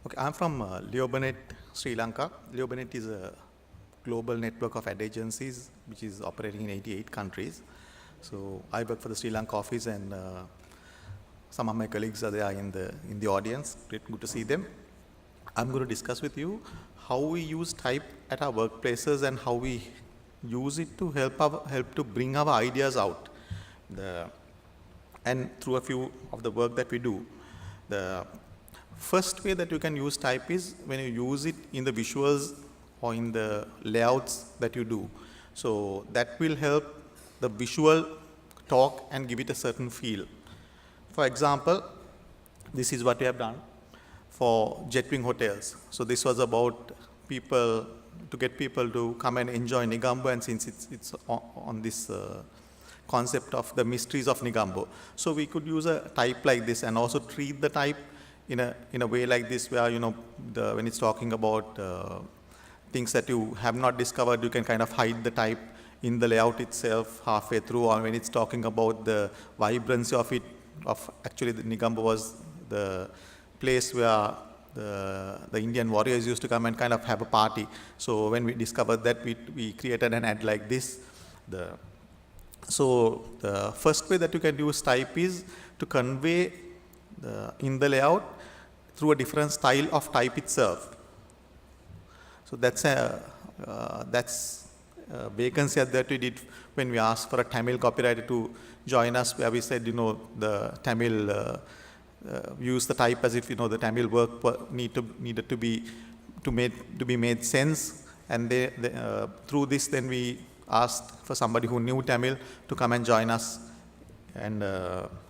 Okay, I'm from Leo Burnett Sri Lanka. Leo Burnett is a global network of ad agencies which is operating in 88 countries. So I work for the Sri Lanka office, and some of my colleagues are there in the audience. Great, good to see them. I'm going to discuss with you how we use type at our workplaces and how we use it to help to bring our ideas out. And through a few of the work that we do. The first way that you can use type is when you use it in the visuals or in the layouts that you do. So that will help the visual talk and give it a certain feel. For example, this is what we have done for Jetwing hotels. So this was about people, to get people to come and enjoy Negombo, and since it's on this concept of the mysteries of Negombo. So we could use a type like this and also treat the type in a way like this, where when it's talking about things that you have not discovered, you can kind of hide the type in the layout itself halfway through, or when it's talking about the vibrancy of it, actually the Negombo was the place where the Indian warriors used to come and kind of have a party. So when we discovered that, we created an ad like this. So the first way that you can use type is to convey in the layout through a different style of type itself. So that's a vacancy that we did when we asked for a Tamil copywriter to join us, where we said, the Tamil use the type as if the Tamil work needed to be made sense, and through this then we asked for somebody who knew Tamil to come and join us and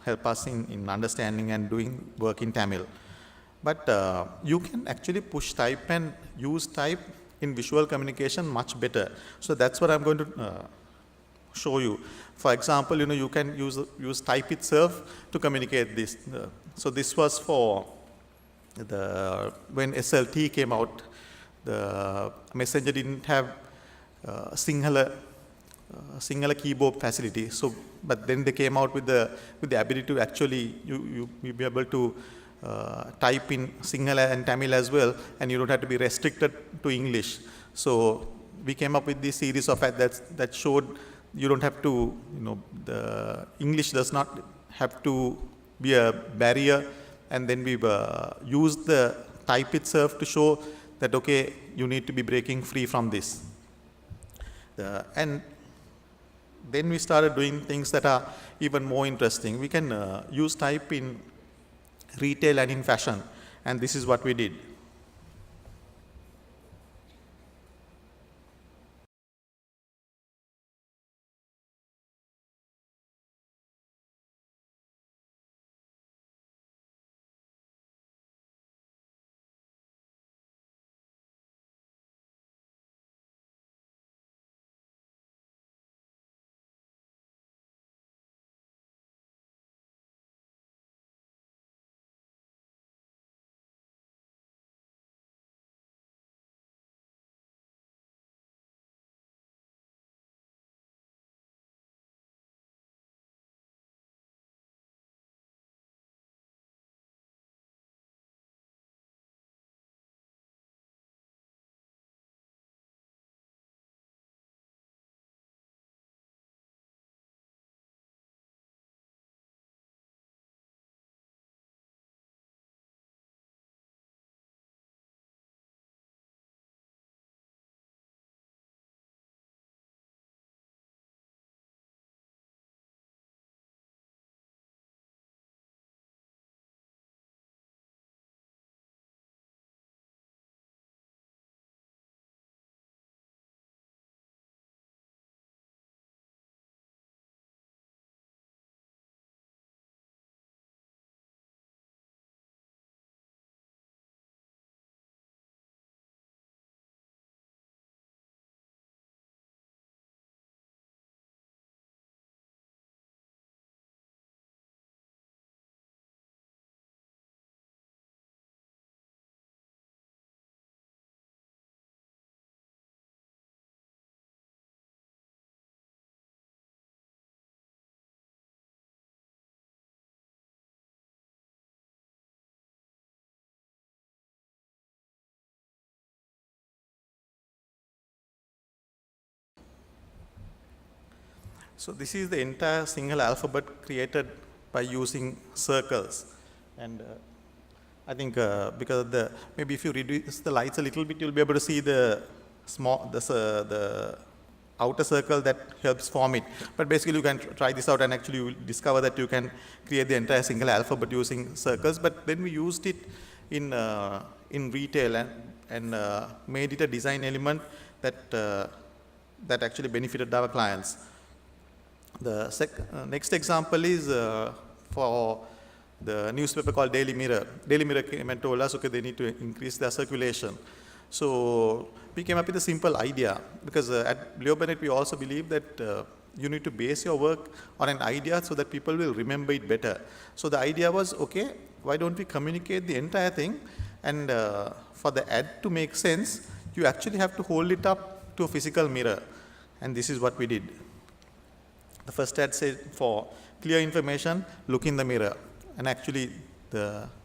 help us in understanding and doing work in Tamil. But you can actually push type and use type in visual communication much better. So that's what I'm going to show you. For example, you can use type itself to communicate this. So this was for when SLT came out, the Messenger didn't have Sinhala keyboard facility. So, but then they came out with the ability to actually you be able to type in Sinhala and Tamil as well, and you don't have to be restricted to English. So we came up with this series of ads that showed you don't have to, the English does not have to be a barrier, and then we've used the type itself to show that, okay, you need to be breaking free from this. And then we started doing things that are even more interesting. We can use type in retail and in fashion, and this is what we did. So this is the entire single alphabet created by using circles. And I think because of the, maybe if you reduce the lights a little bit, you'll be able to see the outer circle that helps form it. But basically you can try this out and actually you will discover that you can create the entire single alphabet using circles. But then we used it in retail and made it a design element that actually benefited our clients. The next example is for the newspaper called Daily Mirror. Daily Mirror came and told us, okay, they need to increase their circulation. So we came up with a simple idea, because at Leo Burnett we also believe that you need to base your work on an idea so that people will remember it better. So the idea was, okay, why don't we communicate the entire thing, and for the ad to make sense, you actually have to hold it up to a physical mirror. And this is what we did. The first ad said, for clear information, look in the mirror. And actually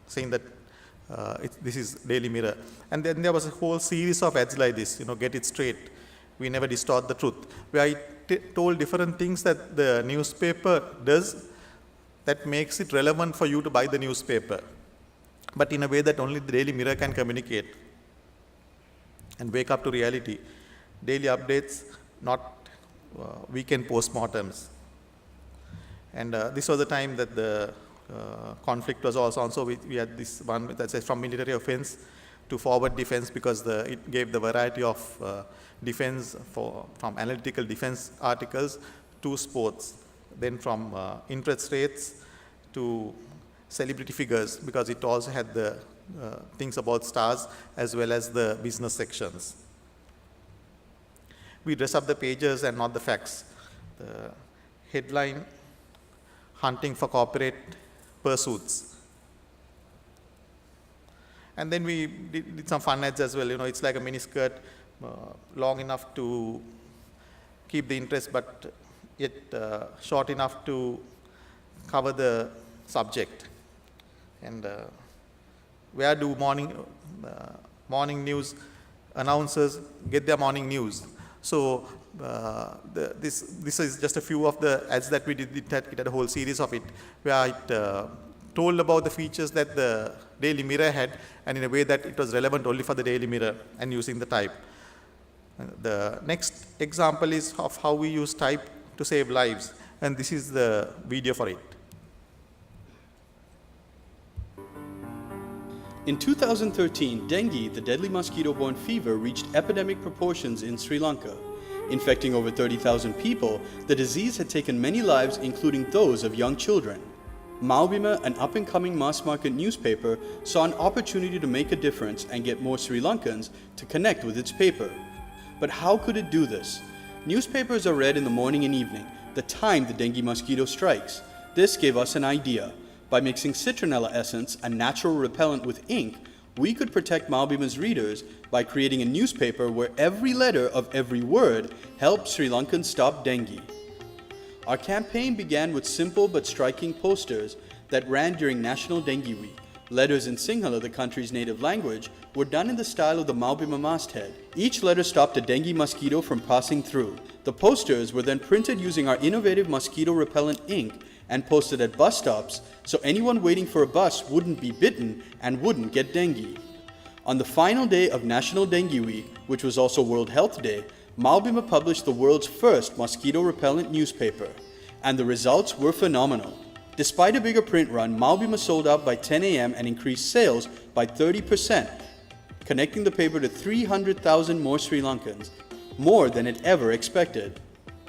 saying that this is Daily Mirror. And then there was a whole series of ads like this, get it straight. We never distort the truth. Where I told different things that the newspaper does that makes it relevant for you to buy the newspaper, but in a way that only the Daily Mirror can communicate. And wake up to reality. Daily updates, not weekend postmortems. And this was the time that the conflict was also on. So we had this one that says from military offense to forward defense, because it gave the variety of defense from analytical defense articles to sports. Then from interest rates to celebrity figures, because it also had the things about stars as well as the business sections. We dress up the pages and not the facts. The headline, hunting for corporate pursuits. And then we did some fun ads as well. It's like a mini skirt, long enough to keep the interest, but yet short enough to cover the subject. And where do morning news announcers get their morning news? So this is just a few of the ads that we did. It had a whole series of it, where it told about the features that the Daily Mirror had, and in a way that it was relevant only for the Daily Mirror and using the type. The next example is of how we use type to save lives, and this is the video for it. In 2013, dengue, the deadly mosquito-borne fever, reached epidemic proportions in Sri Lanka. Infecting over 30,000 people, the disease had taken many lives, including those of young children. Maubima, an up-and-coming mass-market newspaper, saw an opportunity to make a difference and get more Sri Lankans to connect with its paper. But how could it do this? Newspapers are read in the morning and evening, the time the dengue mosquito strikes. This gave us an idea. By mixing citronella essence, a natural repellent, with ink, we could protect Maubima's readers by creating a newspaper where every letter of every word helped Sri Lankans stop dengue. Our campaign began with simple but striking posters that ran during National Dengue Week. Letters in Sinhala, the country's native language, were done in the style of the Maubima masthead. Each letter stopped a dengue mosquito from passing through. The posters were then printed using our innovative mosquito repellent ink and posted at bus stops, so anyone waiting for a bus wouldn't be bitten and wouldn't get dengue. On the final day of National Dengue Week, which was also World Health Day, Maubima published the world's first mosquito-repellent newspaper, and the results were phenomenal. Despite a bigger print run, Maubima sold out by 10 a.m. and increased sales by 30%, connecting the paper to 300,000 more Sri Lankans, more than it ever expected.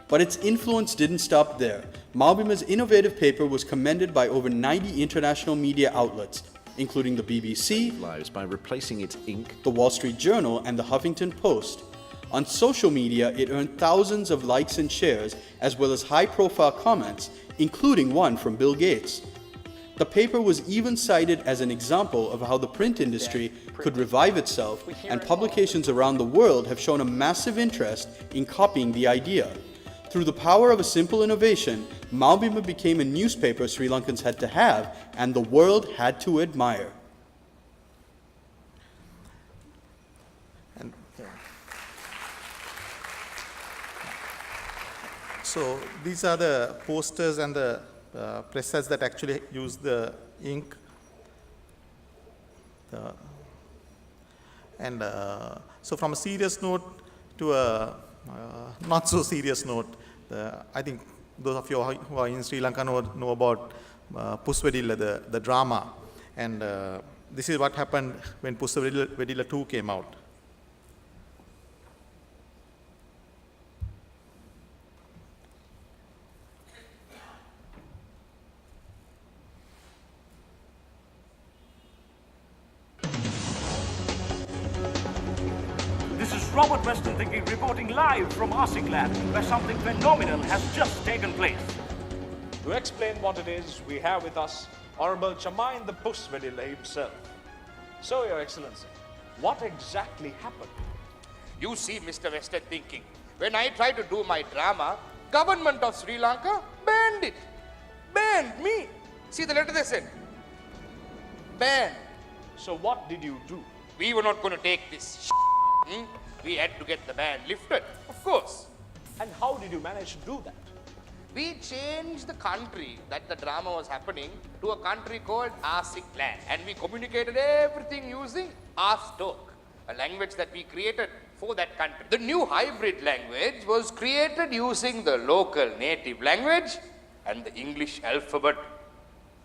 But its influence didn't stop there. Maubima's innovative paper was commended by over 90 international media outlets, including the BBC, lives by replacing its ink, the Wall Street Journal, and the Huffington Post. On social media, it earned thousands of likes and shares, as well as high-profile comments, including one from Bill Gates. The paper was even cited as an example of how the print industry could revive itself, and publications around the world have shown a massive interest in copying the idea. Through the power of a simple innovation, Maubima became a newspaper Sri Lankans had to have and the world had to admire. So these are the posters and the press sets that actually use the ink. So from a serious note to a not so serious note, I think those of you who are in Sri Lanka know about Puswedilla, the drama. And this is what happened when Puswedilla 2 came out. This is Robert Weston thinking, reporting live from Arsikland, where something phenomenal has just taken place. To explain what it is, we have with us Honorable Chamain the Puswedilla himself. So, Your Excellency, what exactly happened? You see, Mr. Weston thinking, when I tried to do my drama, government of Sri Lanka banned it. Banned me. See the letter they sent. Banned. So what did you do? We were not going to take this We had to get the ban lifted, of course. And how did you manage to do that? We changed the country that the drama was happening to a country called Arsikland, and we communicated everything using Arstalk, a language that we created for that country. The new hybrid language was created using the local native language and the English alphabet.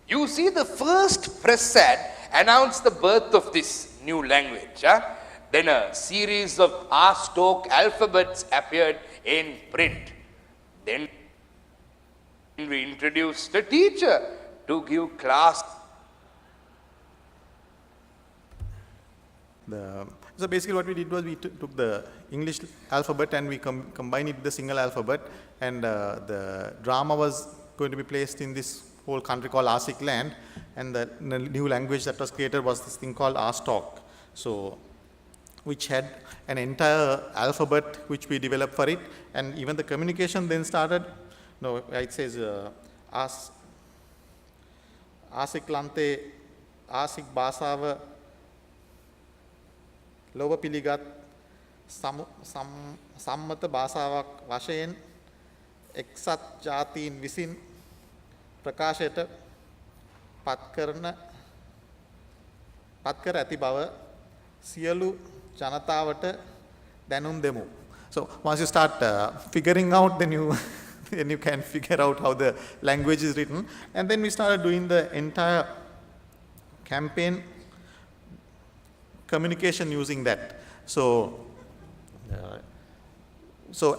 You see, the first press ad announced the birth of this new language. Then a series of Arstalk alphabets appeared in print. Then we introduced a teacher to give class. So basically what we did was we took the English alphabet and we combined it with the single alphabet, and the drama was going to be placed in this whole country called Arsikland, and the new language that was created was this thing called Arstalk. So which had an entire alphabet which we developed for it, and even the communication then started. No, it says Arsiklante Arsik Basawa ලොව පිළිගත් සම්මත භාෂාවක් වශයෙන් එක්සත් ජාතීන් විසින් ප්‍රකාශයට පත්කර ඇති බව සියලු ජනතාවට දැනුම් දෙමු. So once you start figuring out, then you can figure out how the language is written, and then we started doing the entire campaign communication using that. So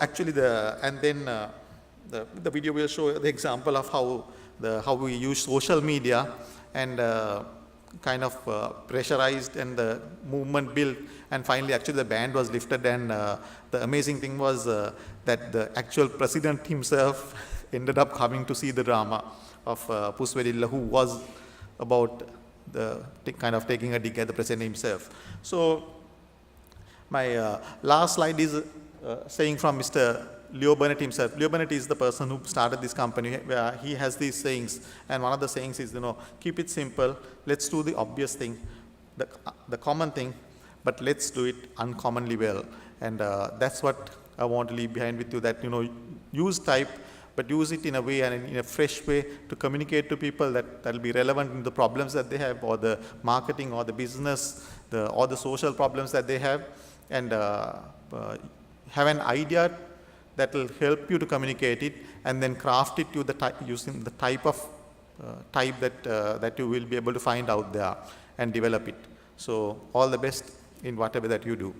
actually the video will show the example of how we use social media and kind of pressurized, and the movement built, and finally actually the ban was lifted, and the amazing thing was that the actual president himself ended up coming to see the drama of Puswedilla, who was about kind of taking a dig at the president himself. So my last slide is saying from Mr. Leo Burnett himself. Leo Burnett is the person who started this company, where he has these sayings, and one of the sayings is, keep it simple, let's do the obvious thing, the common thing, but let's do it uncommonly well. And that's what I want to leave behind with you, that, use type, but use it in a way and in a fresh way to communicate to people that will be relevant in the problems that they have, or the marketing, or the business, or the social problems that they have, and have an idea that will help you to communicate it, and then craft it to using the type of type that you will be able to find out there and develop it. So all the best in whatever that you do.